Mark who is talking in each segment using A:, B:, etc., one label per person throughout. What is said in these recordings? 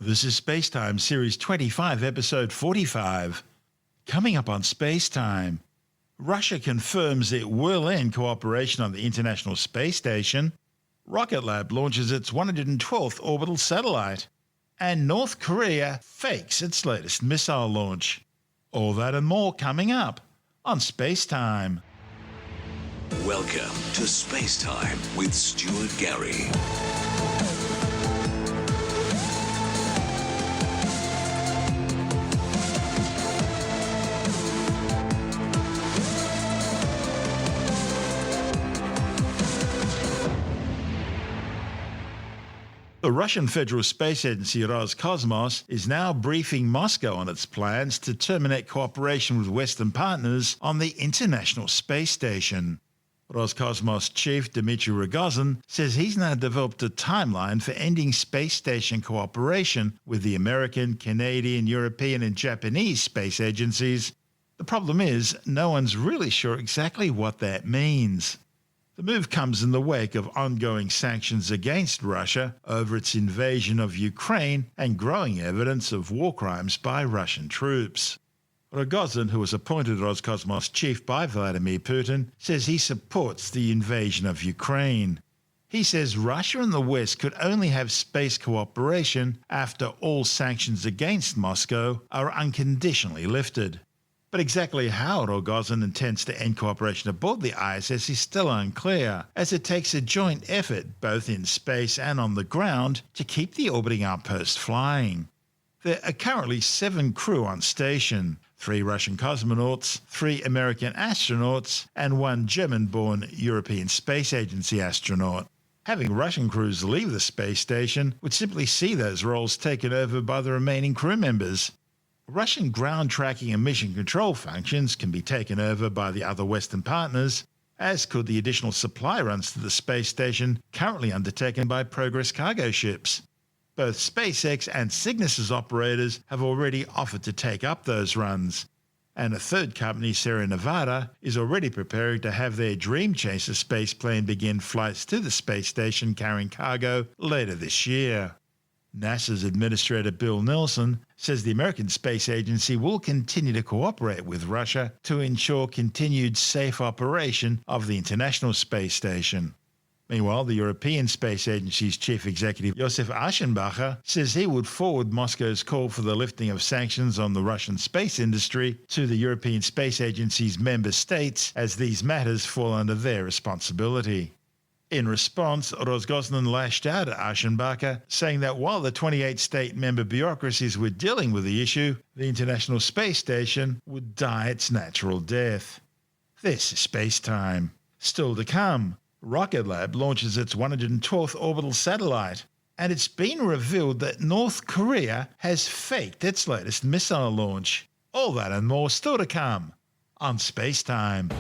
A: This is SpaceTime Series 25, Episode 45. Coming up on SpaceTime, Russia confirms it will end cooperation on the International Space Station, Rocket Lab launches its 112th orbital satellite, and North Korea fakes its latest missile launch. All that and more coming up on SpaceTime.
B: Welcome to SpaceTime with Stuart Gary.
A: The Russian Federal Space Agency Roscosmos is now briefing Moscow on its plans to terminate cooperation with Western partners on the International Space Station. Roscosmos chief Dmitry Rogozin says he's now developed a timeline for ending space station cooperation with the American, Canadian, European and Japanese space agencies. The problem is, no one's really sure exactly what that means. The move comes in the wake of ongoing sanctions against Russia over its invasion of Ukraine and growing evidence of war crimes by Russian troops. Rogozin, who was appointed Roscosmos chief by Vladimir Putin, says he supports the invasion of Ukraine. He says Russia and the West could only have space cooperation after all sanctions against Moscow are unconditionally lifted. But exactly how Rogozin intends to end cooperation aboard the ISS is still unclear, as it takes a joint effort, both in space and on the ground, to keep the orbiting outpost flying. There are currently 7 crew on station, 3 Russian cosmonauts, 3 American astronauts, and 1 German-born European Space Agency astronaut. Having Russian crews leave the space station would simply see those roles taken over by the remaining crew members. Russian ground tracking and mission control functions can be taken over by the other Western partners, as could the additional supply runs to the space station currently undertaken by Progress cargo ships. Both SpaceX and Cygnus's operators have already offered to take up those runs, and a third company, Sierra Nevada, is already preparing to have their Dream Chaser spaceplane begin flights to the space station carrying cargo later this year. NASA's Administrator Bill Nelson says the American Space Agency will continue to cooperate with Russia to ensure continued safe operation of the International Space Station. Meanwhile, the European Space Agency's chief executive Josef Aschenbacher says he would forward Moscow's call for the lifting of sanctions on the Russian space industry to the European Space Agency's member states, as these matters fall under their responsibility. In response, Roscosmos lashed out at Aschenbacher, saying that while the 28 state member bureaucracies were dealing with the issue, the International Space Station would die its natural death. This is SpaceTime. Still to come, Rocket Lab launches its 112th orbital satellite, and it's been revealed that North Korea has faked its latest missile launch. All that and more still to come on SpaceTime.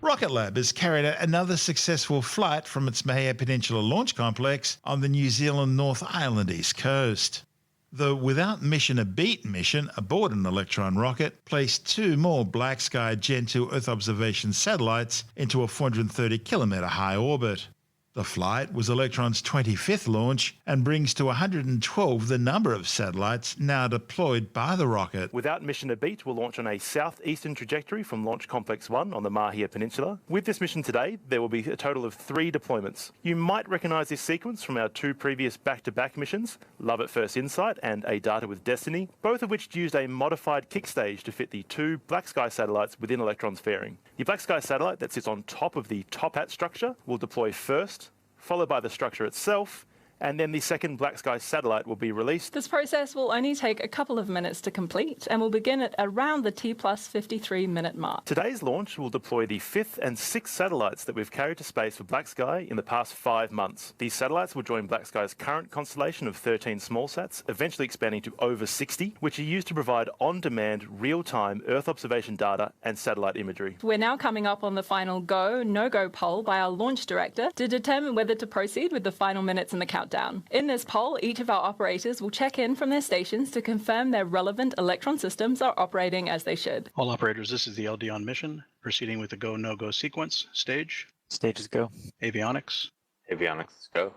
A: Rocket Lab has carried out another successful flight from its Mahia Peninsula launch complex on the New Zealand North Island east coast. The Without Mission a Beat mission aboard an Electron rocket placed 2 more Black Sky Gen 2 Earth observation satellites into a 430-kilometre high orbit. The flight was Electron's 25th launch and brings to 112 the number of satellites now deployed by the rocket.
C: Without Mission a Beat will launch on a southeastern trajectory from Launch Complex 1 on the Mahia Peninsula. With this mission today, there will be a total of 3 deployments. You might recognise this sequence from our 2 previous back-to-back missions, Love at First Insight and A Data with Destiny, both of which used a modified kick stage to fit the 2 Black Sky satellites within Electron's fairing. The Black Sky satellite that sits on top of the top hat structure will deploy first, followed by the structure itself, and then the second Black Sky satellite will be released.
D: This process will only take a couple of minutes to complete and will begin at around the T plus 53 minute mark.
C: Today's launch will deploy the 5th and 6th satellites that we've carried to space for Black Sky in the past 5 months. These satellites will join Black Sky's current constellation of 13 small sats, eventually expanding to over 60, which are used to provide on-demand, real-time Earth observation data and satellite imagery.
D: We're now coming up on the final go, no-go poll by our launch director to determine whether to proceed with the final minutes in the countdown. countdown. In this poll, each of our operators will check in from their stations to confirm their relevant Electron systems are operating as they should.
E: All operators, this is the LD on mission, proceeding with the go, no-go sequence. Stage,
F: Stages go.
E: avionics,
G: Avionics is go.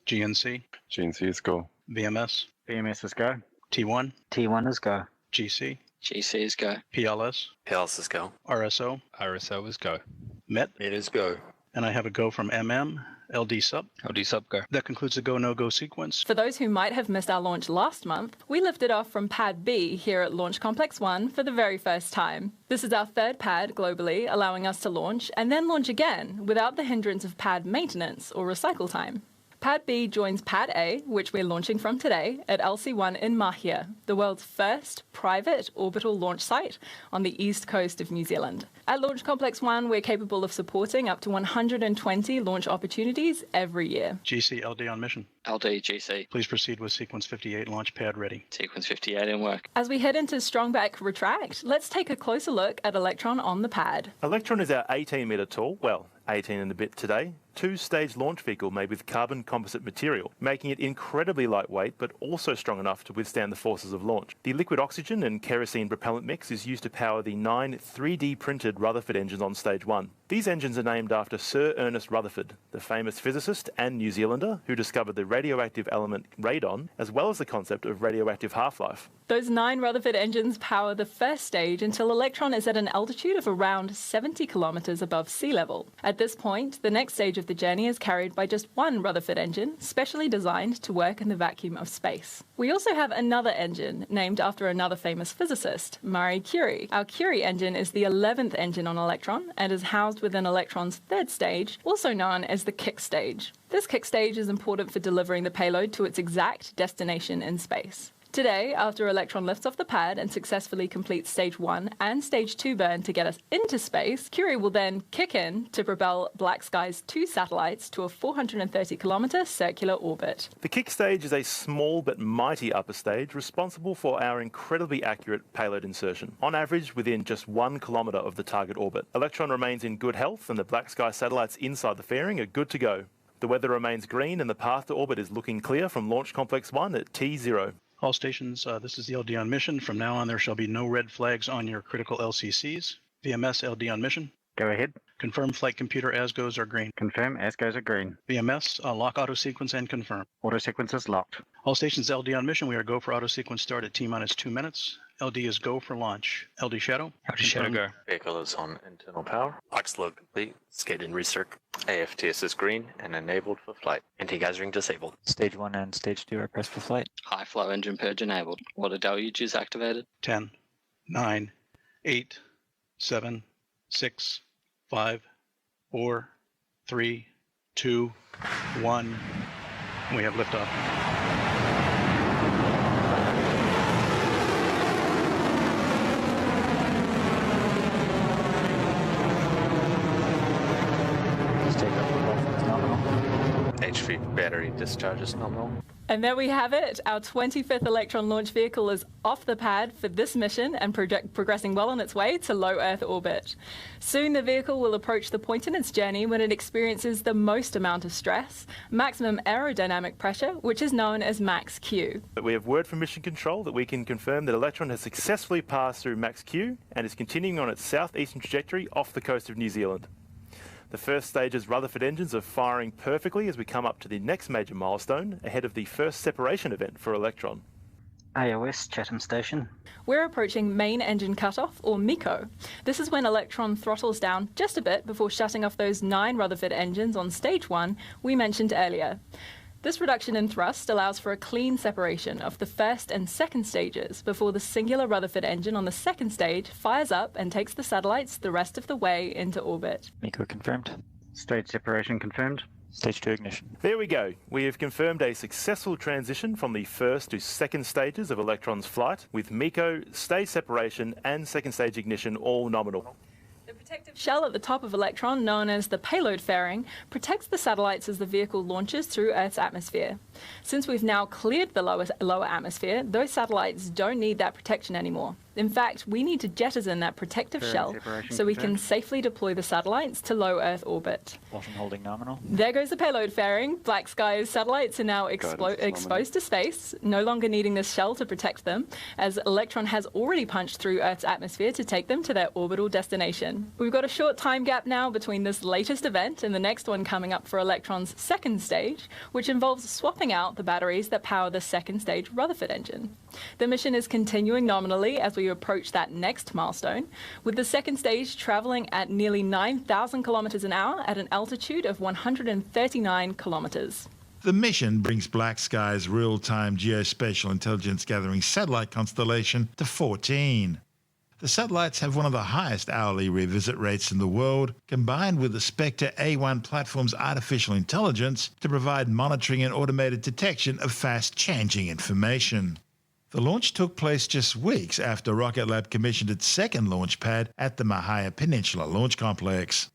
E: GNC,
H: GNC is go.
E: VMS,
F: BMS is go.
E: T1,
F: T1 is go.
E: GC,
I: GC is go.
E: PLS,
G: PLS is go.
E: RSO,
H: RSO is go.
E: MET,
G: It is go.
E: and I have a go from MM, LD sub.
H: LD sub go.
E: That concludes the go, no-go sequence.
D: For those who might have missed our launch last month, we lifted off from Pad B here at Launch Complex 1 for the very first time. This is our third pad globally, allowing us to launch and then launch again without the hindrance of pad maintenance or recycle time. Pad B joins Pad A, which we're launching from today, at LC-1 in Mahia, the world's first private orbital launch site on the east coast of New Zealand. At Launch Complex 1, we're capable of supporting up to 120 launch opportunities every year.
E: GC, LD on mission.
I: LD, GC.
E: Please proceed with sequence 58, launch pad ready.
I: Sequence 58 in work.
D: As we head into Strongback Retract, let's take a closer look at Electron on the pad.
C: Electron is our 18-metre tall, well, 18 and a bit today, two-stage launch vehicle made with carbon composite material, making it incredibly lightweight but also strong enough to withstand the forces of launch. The liquid oxygen and kerosene propellant mix is used to power the 9 3D printed Rutherford engines on stage 1. These engines are named after Sir Ernest Rutherford, the famous physicist and New Zealander who discovered the radioactive element radon, as well as the concept of radioactive half-life.
D: Those 9 Rutherford engines power the first stage until Electron is at an altitude of around 70 kilometres above sea level. At this point, the next stage of the journey is carried by just one Rutherford engine, specially designed to work in the vacuum of space. We also have another engine, named after another famous physicist, Marie Curie. Our Curie engine is the 11th engine on Electron and is housed within Electron's third stage, also known as the kick stage. This kick stage is important for delivering the payload to its exact destination in space. Today, after Electron lifts off the pad and successfully completes Stage 1 and Stage 2 burn to get us into space, Curie will then kick in to propel Black Sky's 2 satellites to a 430-kilometre circular orbit.
C: The kick stage is a small but mighty upper stage responsible for our incredibly accurate payload insertion, on average within just 1 kilometre of the target orbit. Electron remains in good health and the Black Sky satellites inside the fairing are good to go. The weather remains green and the path to orbit is looking clear from Launch Complex 1 at T0.
E: All stations, this is the LD on mission. From now on, there shall be no red flags on your critical LCCs. VMS, LD on mission.
F: Go ahead.
E: Confirm flight computer as goes are green.
F: Confirm as goes are green.
E: VMS, lock auto sequence and confirm.
F: Auto sequence is locked.
E: All stations LD on mission. We are go for auto sequence start at T-minus 2 minutes. LD is go for launch. LD Shadow.
H: LD Shadow go.
G: Vehicle is on internal power. Ox load complete. Skate in recirc. AFTS is green and enabled for flight. Anti-geysering disabled.
F: Stage 1 and Stage 2 are pressed for flight.
I: High flow engine purge enabled. Water deluge is activated.
E: 10, 9, 8, 7, 6, 5, 4, 3, 2, 1. We have liftoff.
G: HV battery discharge is nominal.
D: And there we have it. Our 25th Electron launch vehicle is off the pad for this mission and progressing well on its way to low Earth orbit. Soon the vehicle will approach the point in its journey when it experiences the most amount of stress, maximum aerodynamic pressure, which is known as max Q.
C: But we have word from Mission Control that we can confirm that Electron has successfully passed through max Q and is continuing on its southeastern trajectory off the coast of New Zealand. The first stage's Rutherford engines are firing perfectly as we come up to the next major milestone ahead of the first separation event for Electron.
F: AOS Chatham Station.
D: We're approaching main engine cutoff, or MECO. This is when Electron throttles down just a bit before shutting off those 9 Rutherford engines on Stage 1 we mentioned earlier. This reduction in thrust allows for a clean separation of the first and second stages before the singular Rutherford engine on the second stage fires up and takes the satellites the rest of the way into orbit.
F: MECO confirmed. Stage separation confirmed. Stage 2 ignition.
C: There we go. We have confirmed a successful transition from the first to second stages of Electron's flight, with MECO, stage separation and second stage ignition all nominal.
D: The protective shell at the top of Electron, known as the payload fairing, protects the satellites as the vehicle launches through Earth's atmosphere. Since we've now cleared the lower atmosphere, those satellites don't need that protection anymore. In fact, we need to jettison that protective shell
F: separation
D: so we can
F: confirmed.
D: safely deploy the satellites to low Earth orbit.
F: Bottom holding nominal.
D: There goes the payload fairing. Black Sky's satellites are now exposed to space, no longer needing this shell to protect them, as Electron has already punched through Earth's atmosphere to take them to their orbital destination. We've got a short time gap now between this latest event and the next one coming up for Electron's second stage, which involves swapping out the batteries that power the second stage Rutherford engine. The mission is continuing nominally as we approach that next milestone, with the second stage traveling at nearly 9,000 kilometers an hour at an altitude of 139 kilometers.
A: The mission brings Black Sky's real-time geospatial intelligence gathering satellite constellation to 14. The satellites have one of the highest hourly revisit rates in the world, combined with the Spectre A1 platform's artificial intelligence to provide monitoring and automated detection of fast-changing information. The launch took place just weeks after Rocket Lab commissioned its second launch pad at the Mahia Peninsula launch complex.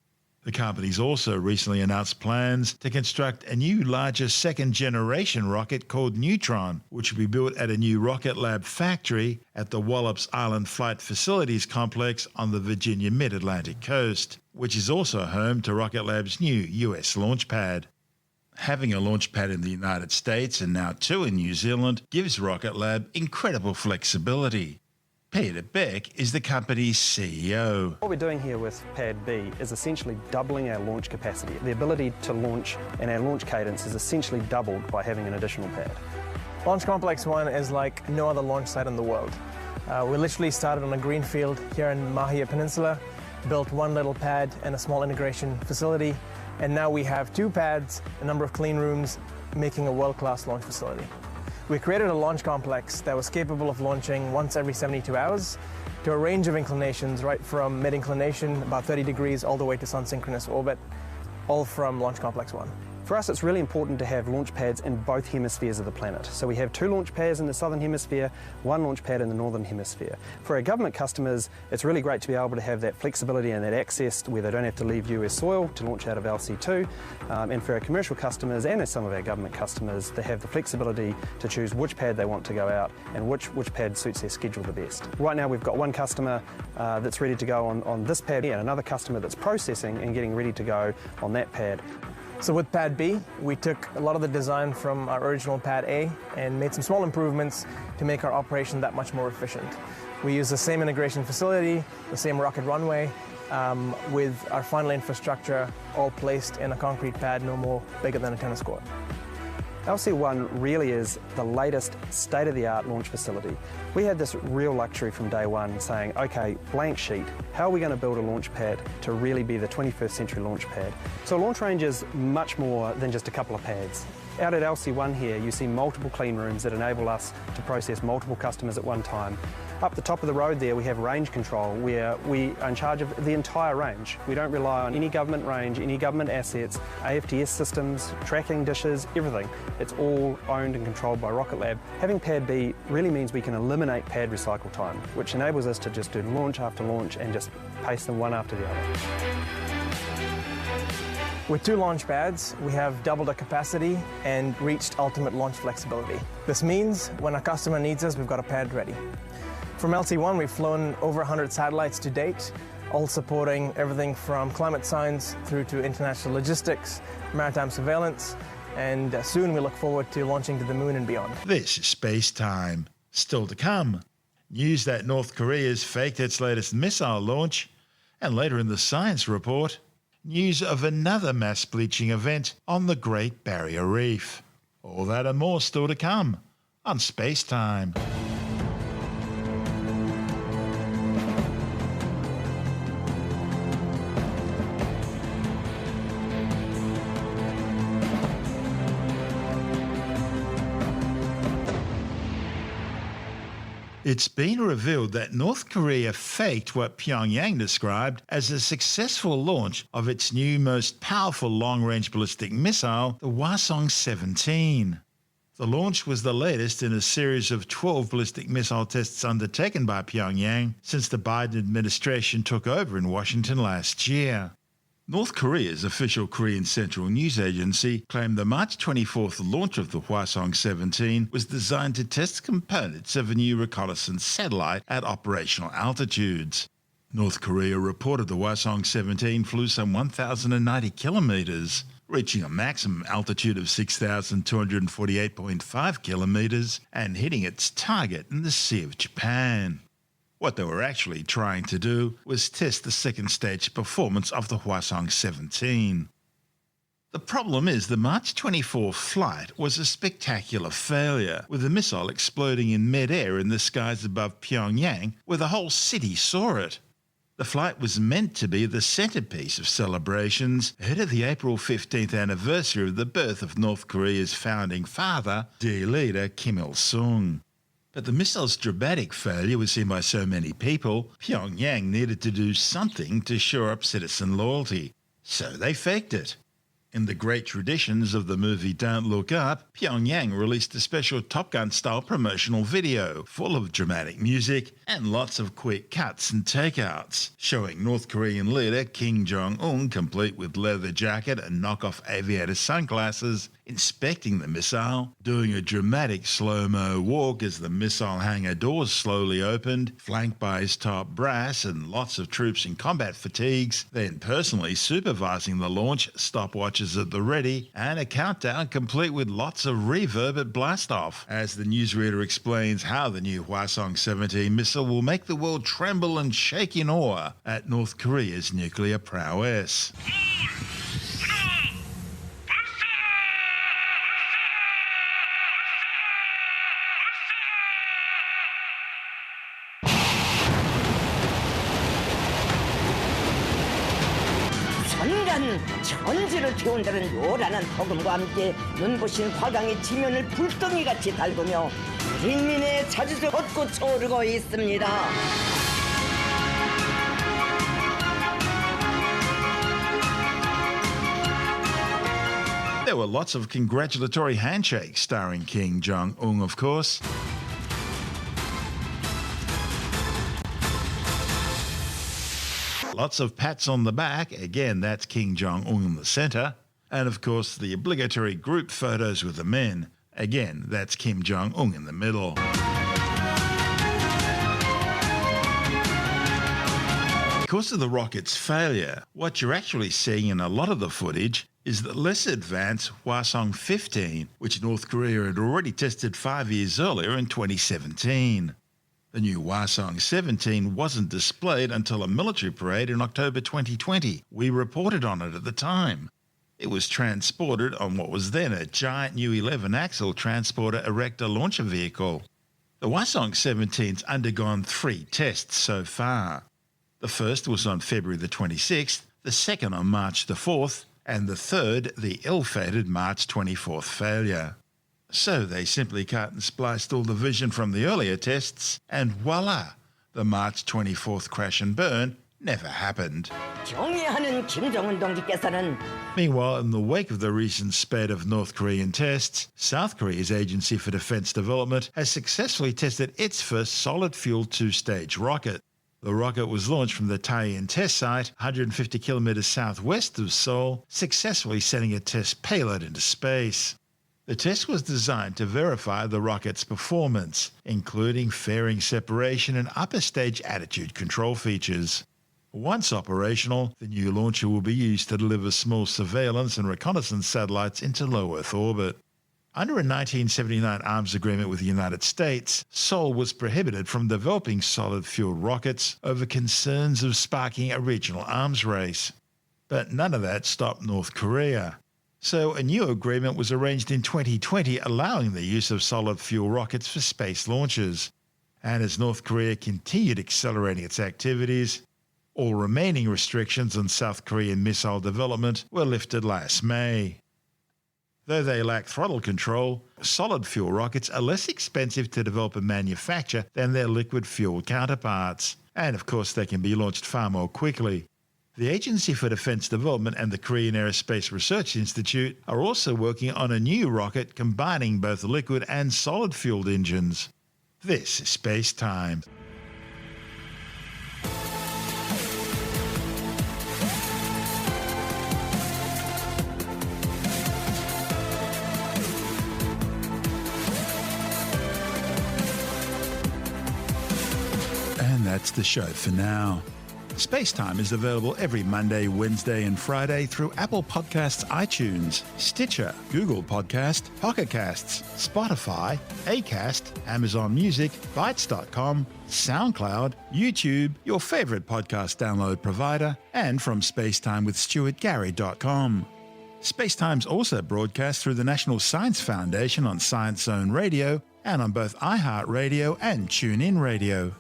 A: The company's also recently announced plans to construct a new, larger second-generation rocket called Neutron, which will be built at a new Rocket Lab factory at the Wallops Island Flight Facilities Complex on the Virginia mid-Atlantic coast, which is also home to Rocket Lab's new US launch pad. Having a launch pad in the United States and now two in New Zealand gives Rocket Lab incredible flexibility. Peter Beck is the company's CEO.
J: What we're doing here with Pad B is essentially doubling our launch capacity. The ability to launch and our launch cadence is essentially doubled by having an additional pad.
K: Launch Complex 1 is like no other launch site in the world. We literally started on a green field here in Mahia Peninsula, built one little pad and a small integration facility, and now we have two pads, a number of clean rooms, making a world-class launch facility. We created a launch complex that was capable of launching once every 72 hours to a range of inclinations, right from mid-inclination, about 30 degrees, all the way to sun-synchronous orbit, all from Launch Complex 1.
J: For us, it's really important to have launch pads in both hemispheres of the planet. So we have two launch pads in the southern hemisphere, one launch pad in the northern hemisphere. For our government customers, it's really great to be able to have that flexibility and that access where they don't have to leave US soil to launch out of LC2. And for our commercial customers and some of our government customers, they have the flexibility to choose which pad they want to go out and which pad suits their schedule the best. Right now we've got one customer that's ready to go on this pad and another customer that's processing and getting ready to go on that pad.
K: So with Pad B, we took a lot of the design from our original Pad A and made some small improvements to make our operation that much more efficient. We use the same integration facility, the same rocket runway, with our final infrastructure all placed in a concrete pad no more bigger than a tennis court.
J: LC1 really is the latest state-of-the-art launch facility. We had this real luxury from day one saying, okay, blank sheet, how are we going to build a launch pad to really be the 21st century launch pad? So a launch range is much more than just a couple of pads. Out at LC1 here, you see multiple clean rooms that enable us to process multiple customers at one time. Up the top of the road there, we have range control, where we are in charge of the entire range. We don't rely on any government range, any government assets, AFTS systems, tracking dishes, everything. It's all owned and controlled by Rocket Lab. Having Pad B really means we can eliminate pad recycle time, which enables us to just do launch after launch and just pace them one after the other.
K: With two launch pads, we have doubled our capacity and reached ultimate launch flexibility. This means when a customer needs us, we've got a pad ready. From LC1, we've flown over 100 satellites to date, all supporting everything from climate science through to international logistics, maritime surveillance, and soon we look forward to launching to the moon and beyond.
A: This is SpaceTime. Still to come, news that North Korea's faked its latest missile launch, and later in the science report, news of another mass bleaching event on the Great Barrier Reef. All that and more still to come on SpaceTime. It's been revealed that North Korea faked what Pyongyang described as a successful launch of its new most powerful long-range ballistic missile, the Hwasong-17. The launch was the latest in a series of 12 ballistic missile tests undertaken by Pyongyang since the Biden administration took over in Washington last year. North Korea's official Korean Central News Agency claimed the March 24th launch of the Hwasong-17 was designed to test components of a new reconnaissance satellite at operational altitudes. North Korea reported the Hwasong-17 flew some 1,090 kilometers, reaching a maximum altitude of 6,248.5 kilometers and hitting its target in the Sea of Japan. What they were actually trying to do was test the second stage performance of the Hwasong-17. The problem is the March 24 flight was a spectacular failure, with the missile exploding in mid-air in the skies above Pyongyang, where the whole city saw it. The flight was meant to be the centerpiece of celebrations ahead of the April 15th anniversary of the birth of North Korea's founding father, dear leader Kim Il-sung. But the missile's dramatic failure was seen by so many people, Pyongyang needed to do something to shore up citizen loyalty. So they faked it. In the great traditions of the movie Don't Look Up, Pyongyang released a special Top Gun-style promotional video full of dramatic music and lots of quick cuts and takeouts, showing North Korean leader Kim Jong-un complete with leather jacket and knockoff aviator sunglasses, inspecting the missile, doing a dramatic slow-mo walk as the missile hangar doors slowly opened, flanked by his top brass and lots of troops in combat fatigues, then personally supervising the launch, stopwatches at the ready, and a countdown complete with lots of reverb at blastoff, as the newsreader explains how the new Hwasong-17 missile will make the world tremble and shake in awe at North Korea's nuclear prowess.
L: 천지를 태운다는 요란한 허금과 함께 눈부신 화강이 지면을 불덩이같이 닳으며 인민의 자주를 걷고 쳐오르고 있습니다.
A: There were lots of congratulatory handshakes starring Kim Jong-un, of course. Lots of pats on the back, again that's Kim Jong-un in the centre, and of course the obligatory group photos with the men, again that's Kim Jong-un in the middle. Because of the rocket's failure, what you're actually seeing in a lot of the footage is the less advanced Hwasong-15, which North Korea had already tested 5 years earlier in 2017. The new Hwasong-17 wasn't displayed until a military parade in October 2020. We reported on it at the time. It was transported on what was then a giant new 11-axle transporter erector launcher vehicle. The Hwasong-17's undergone 3 tests so far. The first was on February the 26th, the second on March the 4th, and the third the ill-fated March 24th failure. So they simply cut and spliced all the vision from the earlier tests, and voila, the March 24th crash and burn never happened. Meanwhile, in the wake of the recent spate of North Korean tests, South Korea's Agency for Defense Development has successfully tested its first solid-fuel 2-stage rocket. The rocket was launched from the Taein test site, 150 kilometers southwest of Seoul, successfully sending a test payload into space. The test was designed to verify the rocket's performance, including fairing separation and upper stage attitude control features. Once operational, the new launcher will be used to deliver small surveillance and reconnaissance satellites into low Earth orbit. Under a 1979 arms agreement with the United States, Seoul was prohibited from developing solid-fueled rockets over concerns of sparking a regional arms race. But none of that stopped North Korea. So a new agreement was arranged in 2020 allowing the use of solid-fuel rockets for space launches. And as North Korea continued accelerating its activities, all remaining restrictions on South Korean missile development were lifted last May. Though they lack throttle control, solid-fuel rockets are less expensive to develop and manufacture than their liquid-fuel counterparts. And of course they can be launched far more quickly. The Agency for Defense Development and the Korean Aerospace Research Institute are also working on a new rocket combining both liquid and solid-fueled engines. This is SpaceTime. that's the show for now. SpaceTime is available every Monday, Wednesday and Friday through Apple Podcasts, iTunes, Stitcher, Google Podcast, Pocket Casts, Spotify, Acast, Amazon Music, Bytes.com, SoundCloud, YouTube, your favorite podcast download provider, and from spacetimewithstuartgary.com. SpaceTime's also broadcast through the National Science Foundation on Science Zone Radio and on both iHeartRadio and TuneIn Radio.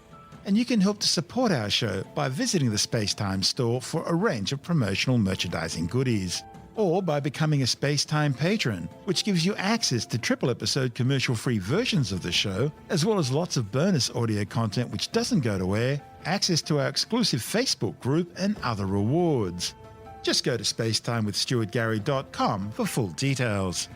A: And you can help to support our show by visiting the SpaceTime store for a range of promotional merchandising goodies, or by becoming a SpaceTime patron, which gives you access to triple-episode commercial-free versions of the show, as well as lots of bonus audio content which doesn't go to air, access to our exclusive Facebook group, and other rewards. Just go to spacetimewithstuartgary.com for full details.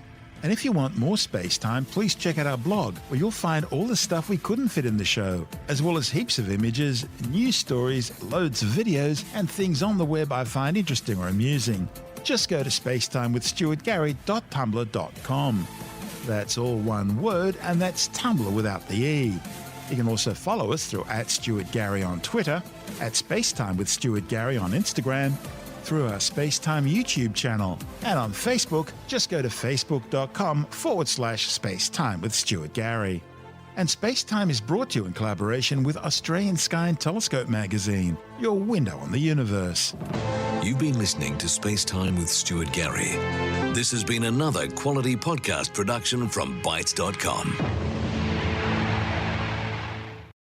A: And if you want more SpaceTime, please check out our blog, where you'll find all the stuff we couldn't fit in the show, as well as heaps of images, news stories, loads of videos, and things on the web I find interesting or amusing. Just go to spacetimewithstuartgary.tumblr.com. That's all one word, and that's Tumblr without the E. You can also follow us through @StuartGary on Twitter, @SpaceTimeWithStuartGary on Instagram, through our SpaceTime YouTube channel, and on Facebook, just go to facebook.com/SpaceTime with Stuart Gary. And SpaceTime is brought to you in collaboration with Australian Sky and Telescope magazine, your window on the universe.
B: You've been listening to SpaceTime with Stuart Gary. This has been another quality podcast production from Bytes.com.